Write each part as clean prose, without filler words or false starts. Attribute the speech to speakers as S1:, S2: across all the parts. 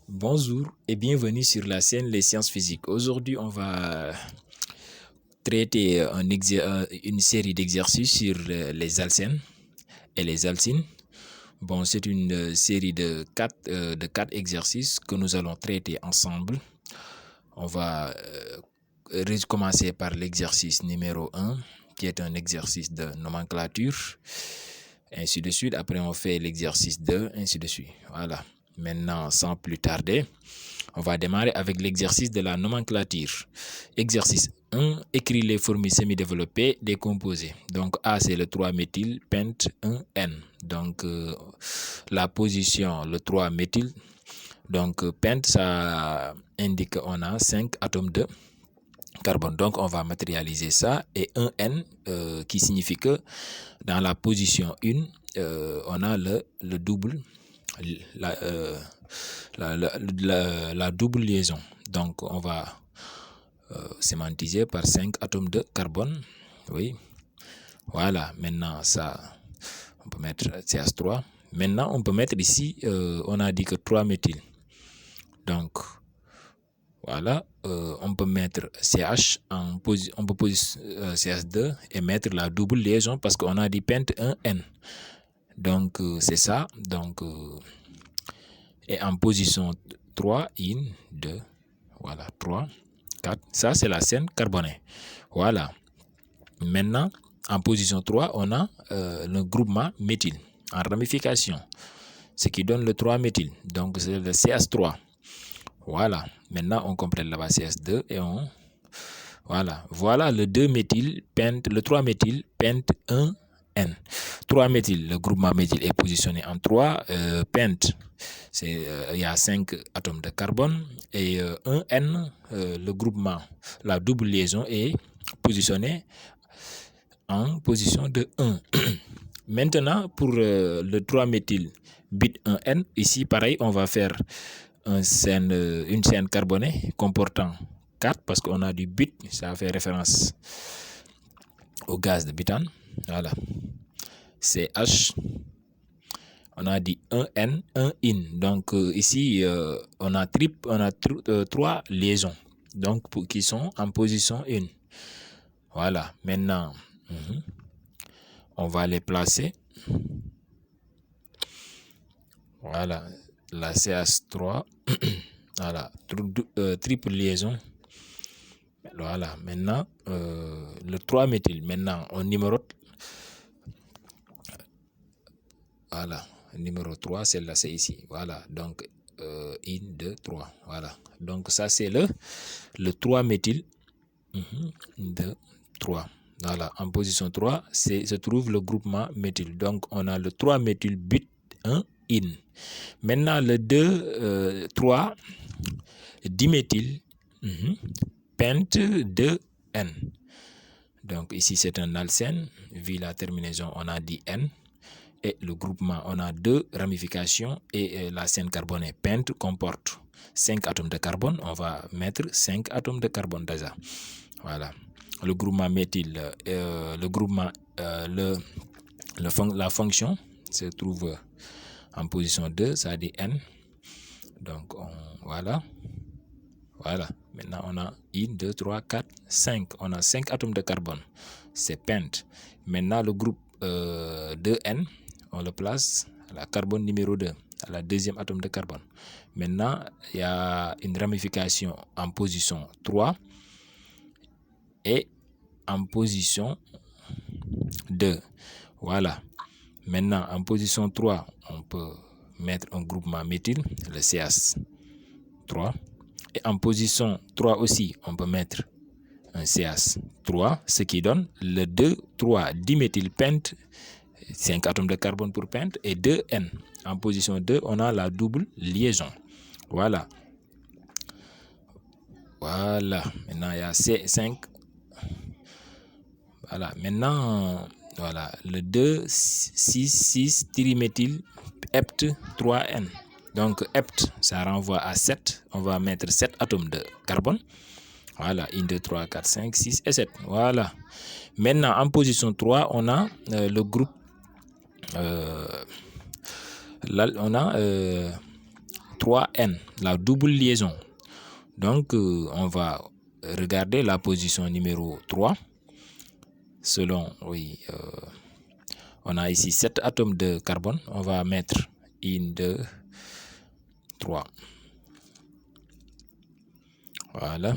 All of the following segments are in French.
S1: Bonjour et bienvenue sur la chaîne Les Sciences Physiques. Aujourd'hui, on va traiter une série d'exercices sur les alcènes et les alcynes. Bon, c'est une série de quatre exercices que nous allons traiter ensemble. On va commencer par l'exercice numéro 1, qui est un exercice de nomenclature, ainsi de suite. Après, on fait l'exercice 2, ainsi de suite. Voilà. Maintenant, sans plus tarder, on va démarrer avec l'exercice de la nomenclature. Exercice 1, écrire les formules semi-développées des composés. Donc A, c'est le 3-méthyl, pent 1N. Donc la position, le 3-méthyl. Donc pent, ça indique qu'on a 5 atomes de carbone. Donc on va matérialiser ça. Et 1N qui signifie que dans la position 1, on a le double, la double liaison. Donc on va sémantiser par 5 atomes de carbone. Oui. Voilà. Maintenant, ça, on peut mettre CH3. Maintenant, on peut mettre ici, on a dit que 3-méthyl. Donc, voilà. On peut mettre CH, on peut poser CH2 et mettre la double liaison parce qu'on a dit pent 1N. Donc, c'est ça. Donc, et en position 3, 1, 2, voilà, 3, 4. Ça, c'est la chaîne carbonée. Voilà. Maintenant, en position 3, on a le groupement méthyle en ramification, ce qui donne le 3-méthyle. Donc, c'est le CH3. Voilà. Maintenant, on complète là-bas CH2 et on... Voilà. Voilà le 2-méthyle, le 3-méthyle, pent 1N. 3-méthyle, le groupement méthyle est positionné en 3. Pent, il y a 5 atomes de carbone. Et 1N, le groupement, la double liaison est positionnée en position de 1. Maintenant, pour le 3-méthyl bit 1N, ici, pareil, on va faire une chaîne carbonée comportant 4 parce qu'on a du bit, ça fait référence au gaz de butane. Voilà. CH, on a dit 1N, 1In. Donc ici, on a 3 liaisons donc, qui sont en position 1. Voilà. Maintenant, on va les placer. Voilà, la CH3, voilà, triple liaison. Voilà, maintenant, le 3-méthyl, maintenant, on numérote. Voilà, numéro 3, celle-là, c'est ici. Voilà, donc, 1, 2, 3. Voilà, donc ça, c'est le 3-méthyl. 1, 2, 3. Voilà, en position 3, se trouve le groupement méthyl. Donc, on a le 3-méthyl but 1, in. Maintenant, le 2, 3, diméthyl, pent 2N. Donc, ici, c'est un alcène. Vu la terminaison, on a dit N. Et le groupement, on a 2 ramifications. Et la chaîne carbonée pent comporte 5 atomes de carbone. On va mettre 5 atomes de carbone déjà. Voilà. Le groupement méthyl, la fonction se trouve en position 2, ça dit N. Donc, voilà. Voilà. Maintenant, on a 1, 2, 3, 4, 5. On a 5 atomes de carbone. C'est pent. Maintenant, le groupe 2N, on le place à la carbone numéro 2, à la deuxième atome de carbone. Maintenant, il y a une ramification en position 3 et en position 2. Voilà. Maintenant, en position 3, on peut mettre un groupement méthyle, le CH3. Et en position 3 aussi, on peut mettre un CH3, ce qui donne le 2,3 diméthylpent, 5 atomes de carbone pour pent, et 2N. En position 2, on a la double liaison. Voilà. Voilà. Maintenant, il y a C5. Voilà. Maintenant, voilà, le 2,6,6 triméthyl hept 3N. Donc, hept, ça renvoie à 7. On va mettre 7 atomes de carbone. Voilà, 1, 2, 3, 4, 5, 6 et 7. Voilà. Maintenant, en position 3, on a le groupe. Là, on a 3N, la double liaison. Donc, on va regarder la position numéro 3. Selon, oui, on a ici 7 atomes de carbone. On va mettre 1, 2, 3. Voilà.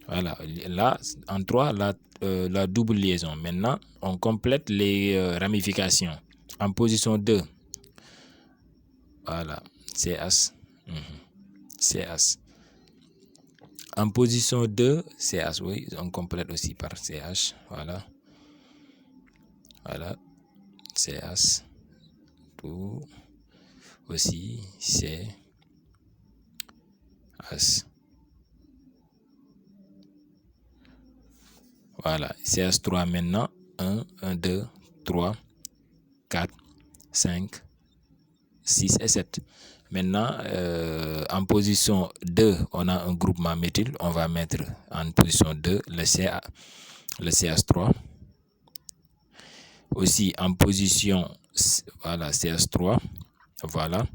S1: Voilà. Là, en 3, la double liaison. Maintenant, on complète les ramifications. En position 2, voilà, CH. CH. En position 2, CH, oui, on complète aussi par CH. Voilà. Voilà. CH. Tout. Aussi, CH. Voilà. CH3 maintenant. 1, 1, 2, 3, 4, 5, 6 et 7. Maintenant, en position 2, on a un groupement méthyle. On va mettre en position 2 le CH3. Aussi en position, voilà, CH3. Voilà.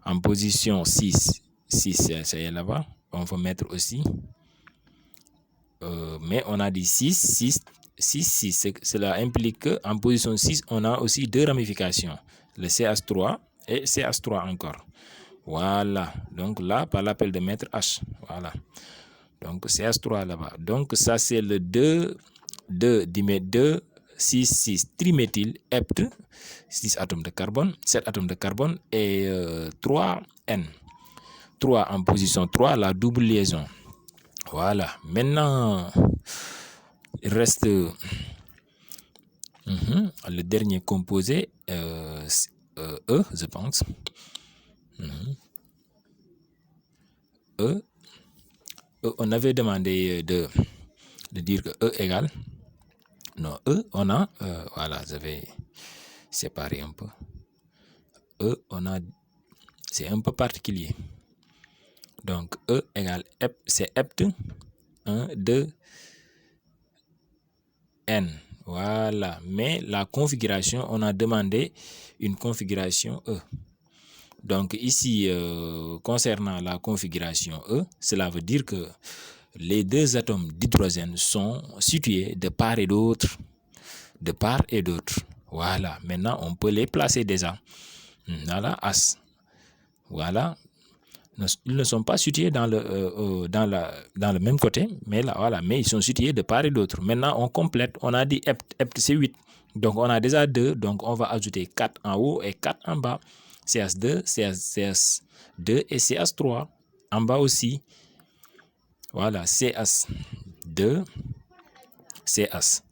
S1: En position 6, ça y est là-bas. On va mettre aussi. Mais on a dit 6, 6, 6, 6. Cela implique qu'en position 6, on a aussi 2 ramifications. Le CH3 et CH3 encore. Voilà. Donc là, par l'appel de maître H. Voilà. Donc CH3 là-bas. Donc ça, c'est le 2, 6, 6 triméthyl hepte, 6 atomes de carbone, 7 atomes de carbone et 3N. 3 en position 3, la double liaison. Voilà. Maintenant, il reste le dernier composé, E, je pense. E, on avait demandé de dire que E égale. Non, E, on a, voilà, je vais séparer un peu. E, on a, c'est un peu particulier. Donc, E égale, c'est hepte, 1, 2, N. Voilà. Mais la configuration, on a demandé une configuration E. Donc, ici, concernant la configuration E, cela veut dire que les 2 atomes d'hydrogène sont situés de part et d'autre. De part et d'autre. Voilà. Maintenant, on peut les placer déjà. Voilà, As. Voilà. Ils ne sont pas situés dans le même côté, mais là, voilà, mais ils sont situés de part et d'autre. Maintenant, on complète. On a dit hepte, c'est 8. Donc, on a déjà 2. Donc, on va ajouter 4 en haut et 4 en bas. CH2, CH2 et CH3. En bas aussi. Voilà, CH2, CH3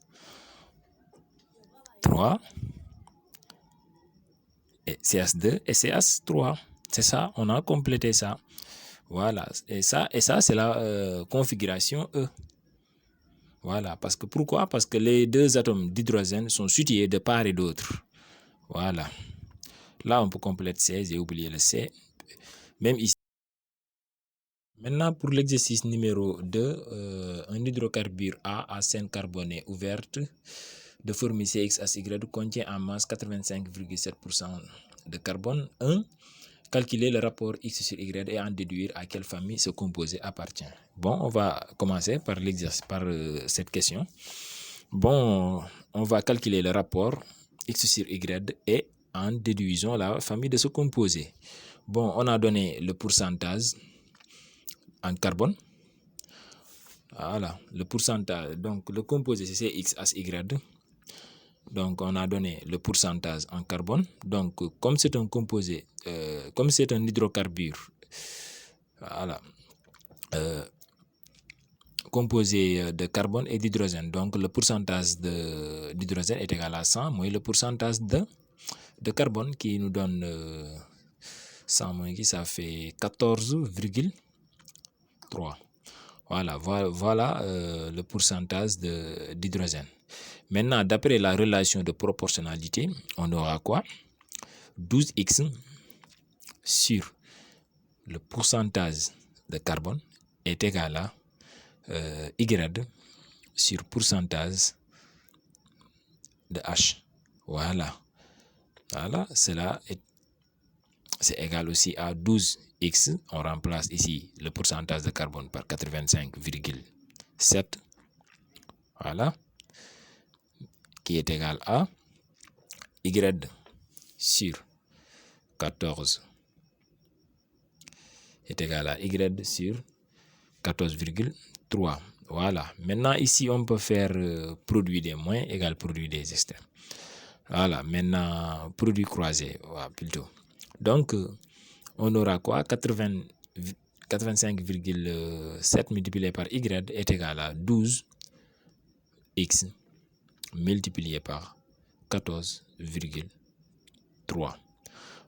S1: et CH2 et CH3. C'est ça, on a complété ça. Voilà, et ça c'est la configuration E. Voilà, parce que pourquoi? Parce que les 2 atomes d'hydrogène sont situés de part et d'autre. Voilà. Là, on peut compléter C, j'ai oublié le C. Même ici. Maintenant, pour l'exercice numéro 2, un hydrocarbure A à chaîne carbonée ouverte de formule CXHY contient en masse 85,7% de carbone. 1. Calculer le rapport X sur Y et en déduire à quelle famille ce composé appartient. Bon, on va commencer par l'exercice, par cette question. Bon, on va calculer le rapport X sur Y et en déduisant la famille de ce composé. Bon, on a donné le pourcentage en carbone. Voilà, le pourcentage. Donc, le composé, c'est CXHY. Donc, on a donné le pourcentage en carbone. Donc, comme c'est un composé, comme c'est un hydrocarbure, voilà, composé de carbone et d'hydrogène. Donc, le pourcentage d'hydrogène est égal à 100 moins le pourcentage de carbone qui nous donne 100 moins qui, ça fait 14,3. Voilà le pourcentage d'hydrogène. Maintenant, d'après la relation de proportionnalité, on aura quoi? 12x sur le pourcentage de carbone est égal à Y sur pourcentage de H. Voilà. Voilà, cela est c'est égal aussi à 12x. On remplace ici le pourcentage de carbone par 85,7. Voilà. Qui est égal à y sur 14 est égal à y sur 14,3. Voilà. Maintenant, ici, on peut faire produit des moins égale produit des extrêmes. Voilà. Maintenant, produit croisé. Voilà, plutôt. Donc, on aura quoi? 85,7 multiplié par y est égal à 12x multiplié par 14,3.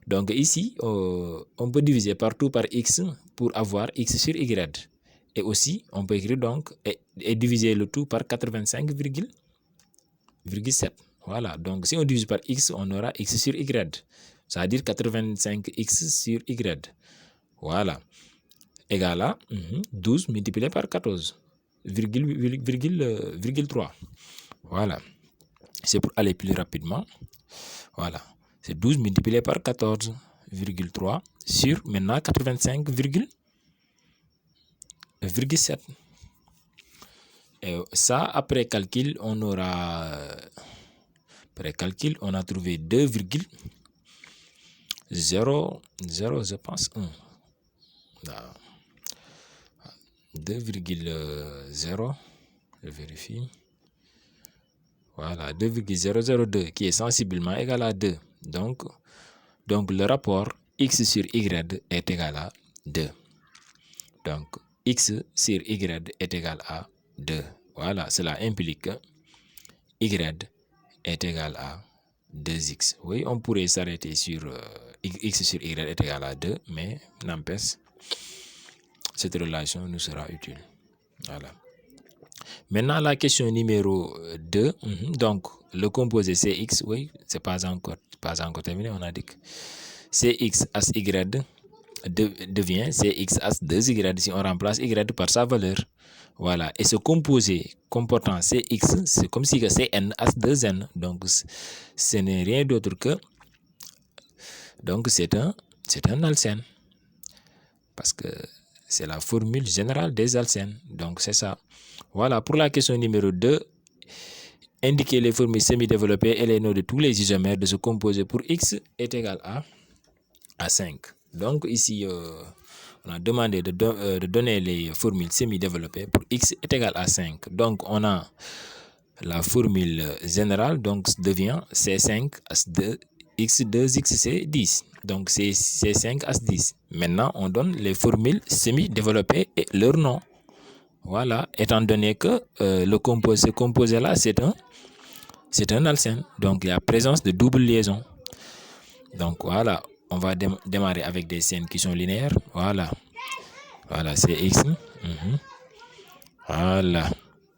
S1: Donc ici, on peut diviser partout par x pour avoir x sur y. Et aussi, on peut écrire donc et diviser le tout par 85,7. Voilà, donc si on divise par x, on aura x sur y. C'est-à-dire 85x sur y. Voilà, égal à 12 multiplié par 14,3. Voilà, c'est pour aller plus rapidement. Voilà, c'est 12 multiplié par 14,3 sur maintenant 85,7. Et ça, après calcul, on aura... Après calcul, on a trouvé 2,00, je pense, 1. 2,0, je vérifie. Voilà, 2,002 qui est sensiblement égal à 2. Donc le rapport x sur y est égal à 2. Donc, x sur y est égal à 2. Voilà, cela implique que y est égal à 2x. Oui, on pourrait s'arrêter sur x sur y est égal à 2, mais n'empêche, cette relation nous sera utile. Voilà. Maintenant, la question numéro 2. Donc, le composé Cx, oui, c'est pas encore terminé. On a dit que Cx as y devient Cx as 2y si on remplace y par sa valeur. Voilà. Et ce composé comportant Cx, c'est comme si Cn as 2n. Donc, ce n'est rien d'autre que... Donc, c'est un alcène. Parce que c'est la formule générale des alcènes. Donc, c'est ça. Voilà, pour la question numéro 2, indiquer les formules semi-développées et les noms de tous les isomères de ce composé pour x est égal à 5. Donc ici, on a demandé de donner les formules semi-développées pour x est égal à 5. Donc on a la formule générale, donc devient C5 as 2, x2, x c'est 10. Donc c'est C5 as 10. Maintenant, on donne les formules semi-développées et leur nom. Voilà, étant donné que ce composé-là, c'est un alcène. Donc, il y a présence de double liaison. Donc, voilà, on va démarrer avec des scènes qui sont linéaires. Voilà, c'est x. Voilà,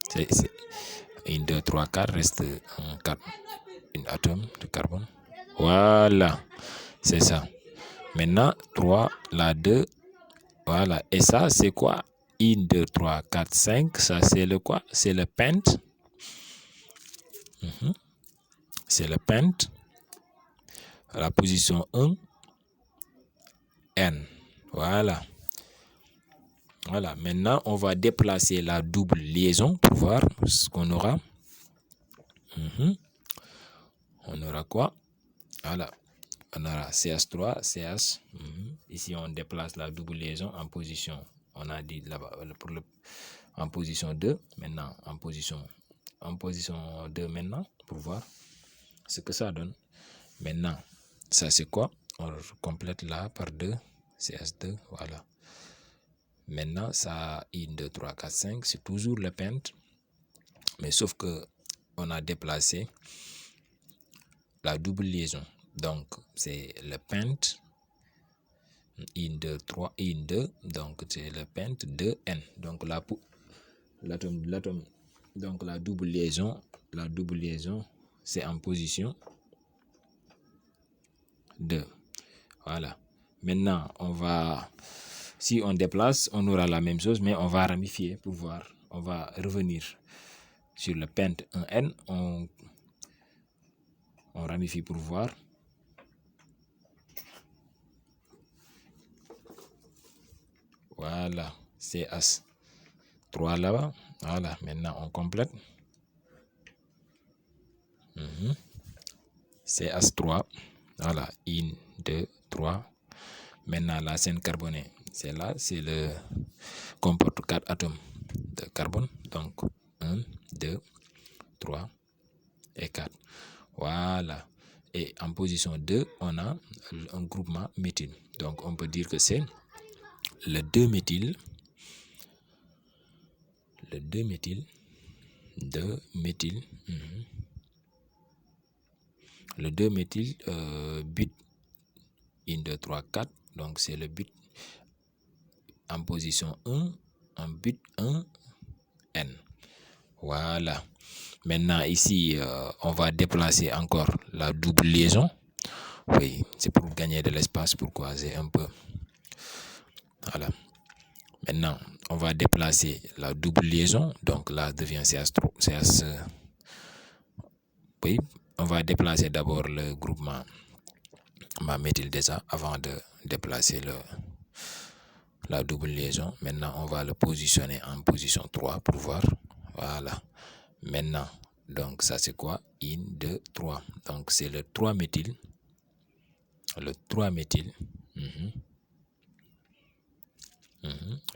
S1: c'est 1, 2, 3, 4, reste un atome de carbone. Voilà, c'est ça. Maintenant, 3, la 2. Voilà, et ça, c'est quoi? 1, 2, 3, 4, 5. Ça, c'est le quoi? C'est le pente. C'est le pente. La position 1, N. Voilà. Voilà. Maintenant, on va déplacer la double liaison pour voir ce qu'on aura. On aura quoi? Voilà. On aura CH3, CH. Ici, on déplace la double liaison en position. On a dit là-bas en position 2. Maintenant, en position 2 maintenant pour voir ce que ça donne. Maintenant, ça c'est quoi? On complète là par 2, CH2, voilà. Maintenant, ça 1, 2, 3, 4, 5, c'est toujours le pente. Mais sauf que on a déplacé la double liaison. Donc, c'est le pente 1, 2, 3, 1, 2. Donc, c'est le pente 2N. Donc, l'atome, donc la double liaison, c'est en position 2. Voilà. Maintenant, si on déplace, on aura la même chose, mais on va ramifier pour voir. On va revenir sur le pente 1N. On ramifie pour voir. Voilà, CH3 là-bas. Voilà, maintenant on complète. CH3. Voilà, 1, 2, 3. Maintenant, la chaîne carbonée, c'est là, c'est le comporte 4 atomes de carbone. Donc, 1, 2, 3 et 4. Voilà. Et en position 2, on a un groupement méthyle. Donc, on peut dire que c'est le 2-méthyle. Le 2-méthyle. 2-méthyle. Le 2-méthyle, but 1, 2, 3, 4. Donc, c'est le but en position 1, en but 1, N. Voilà. Maintenant, ici, on va déplacer encore la double liaison. Oui, c'est pour gagner de l'espace, pour croiser un peu. Voilà. Maintenant, on va déplacer la double liaison. Donc là, devient CH. Oui, on va déplacer d'abord le groupement méthyle déjà avant de déplacer la double liaison. Maintenant, on va le positionner en position 3 pour voir. Voilà. Maintenant, donc ça c'est quoi? 1, 2, 3. Donc c'est le 3-méthyle. Le 3-méthyle.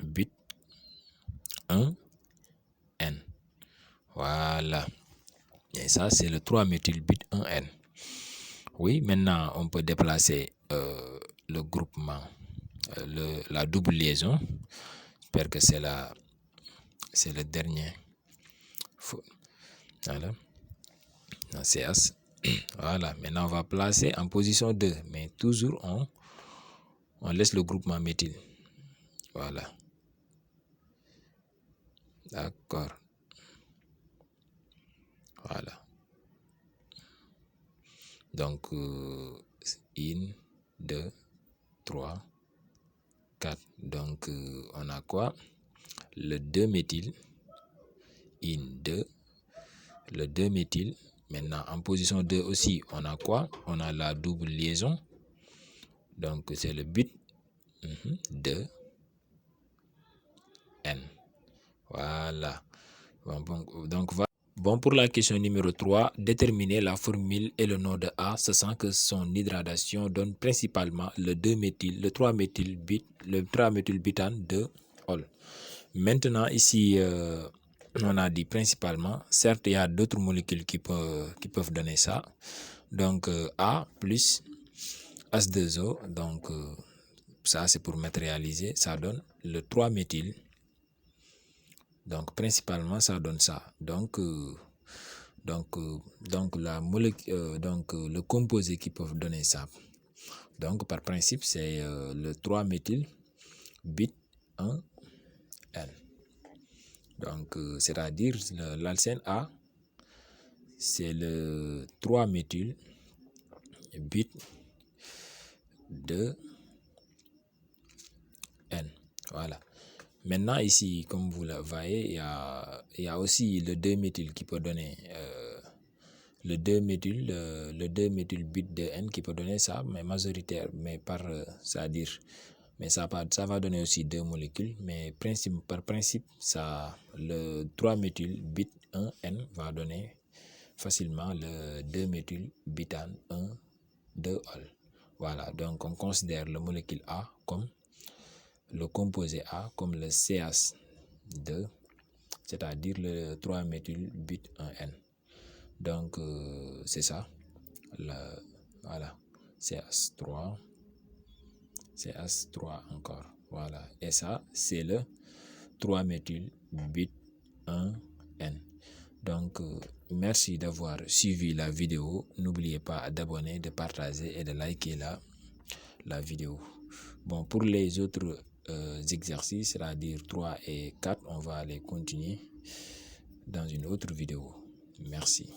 S1: But 1, N. Voilà. Et ça, c'est le 3-méthyle but 1, N. Oui, maintenant, on peut déplacer le groupement, la double liaison. J'espère que c'est le dernier. Voilà. CH. Voilà. Maintenant, on va placer en position 2. Mais toujours, on laisse le groupement méthyle. Voilà. D'accord. Voilà. Donc, 1, 2, 3, 4. Donc, on a quoi? Le 2-méthyle. 1, 2. Le 2-méthyle. Maintenant, en position 2 aussi, on a quoi? On a la double liaison. Donc, c'est le but 2, N. Voilà. Bon, pour la question numéro 3, déterminer la formule et le nom de A, sachant que son hydradation donne principalement le 2-méthyle, le 3-méthylbutane de Hall. Maintenant, ici, on a dit principalement, certes, il y a d'autres molécules qui peuvent donner ça. Donc, A plus H2O, donc ça c'est pour matérialiser, ça donne le 3-méthyle. Donc, principalement, ça donne ça. Donc la molécule, le composé qui peuvent donner ça. Donc, par principe, c'est le 3-méthyle but 1, N. Donc, c'est-à-dire l'alcène A, c'est le 3-méthyle but 2, N. Voilà. Maintenant, ici, comme vous le voyez, il y a aussi le 2-méthyle qui peut donner le 2-méthyle but de N qui peut donner ça, mais majoritaire, mais c'est-à-dire, mais ça va donner aussi 2 molécules, mais par principe, le 3-méthyle but 1, N va donner facilement le 2-méthylbutane 1, 2 Hall. Voilà, donc on considère le molécule A comme le composé A comme le CH2, c'est-à-dire le 3-méthylbut 1N. Donc, c'est ça. Voilà. CH3 encore. Voilà. Et ça, c'est le 3-méthylbut 1N. Donc, merci d'avoir suivi la vidéo. N'oubliez pas d'abonner, de partager et de liker la vidéo. Bon, pour les autres exercices, c'est-à-dire 3 et 4, on va les continuer dans une autre vidéo. Merci.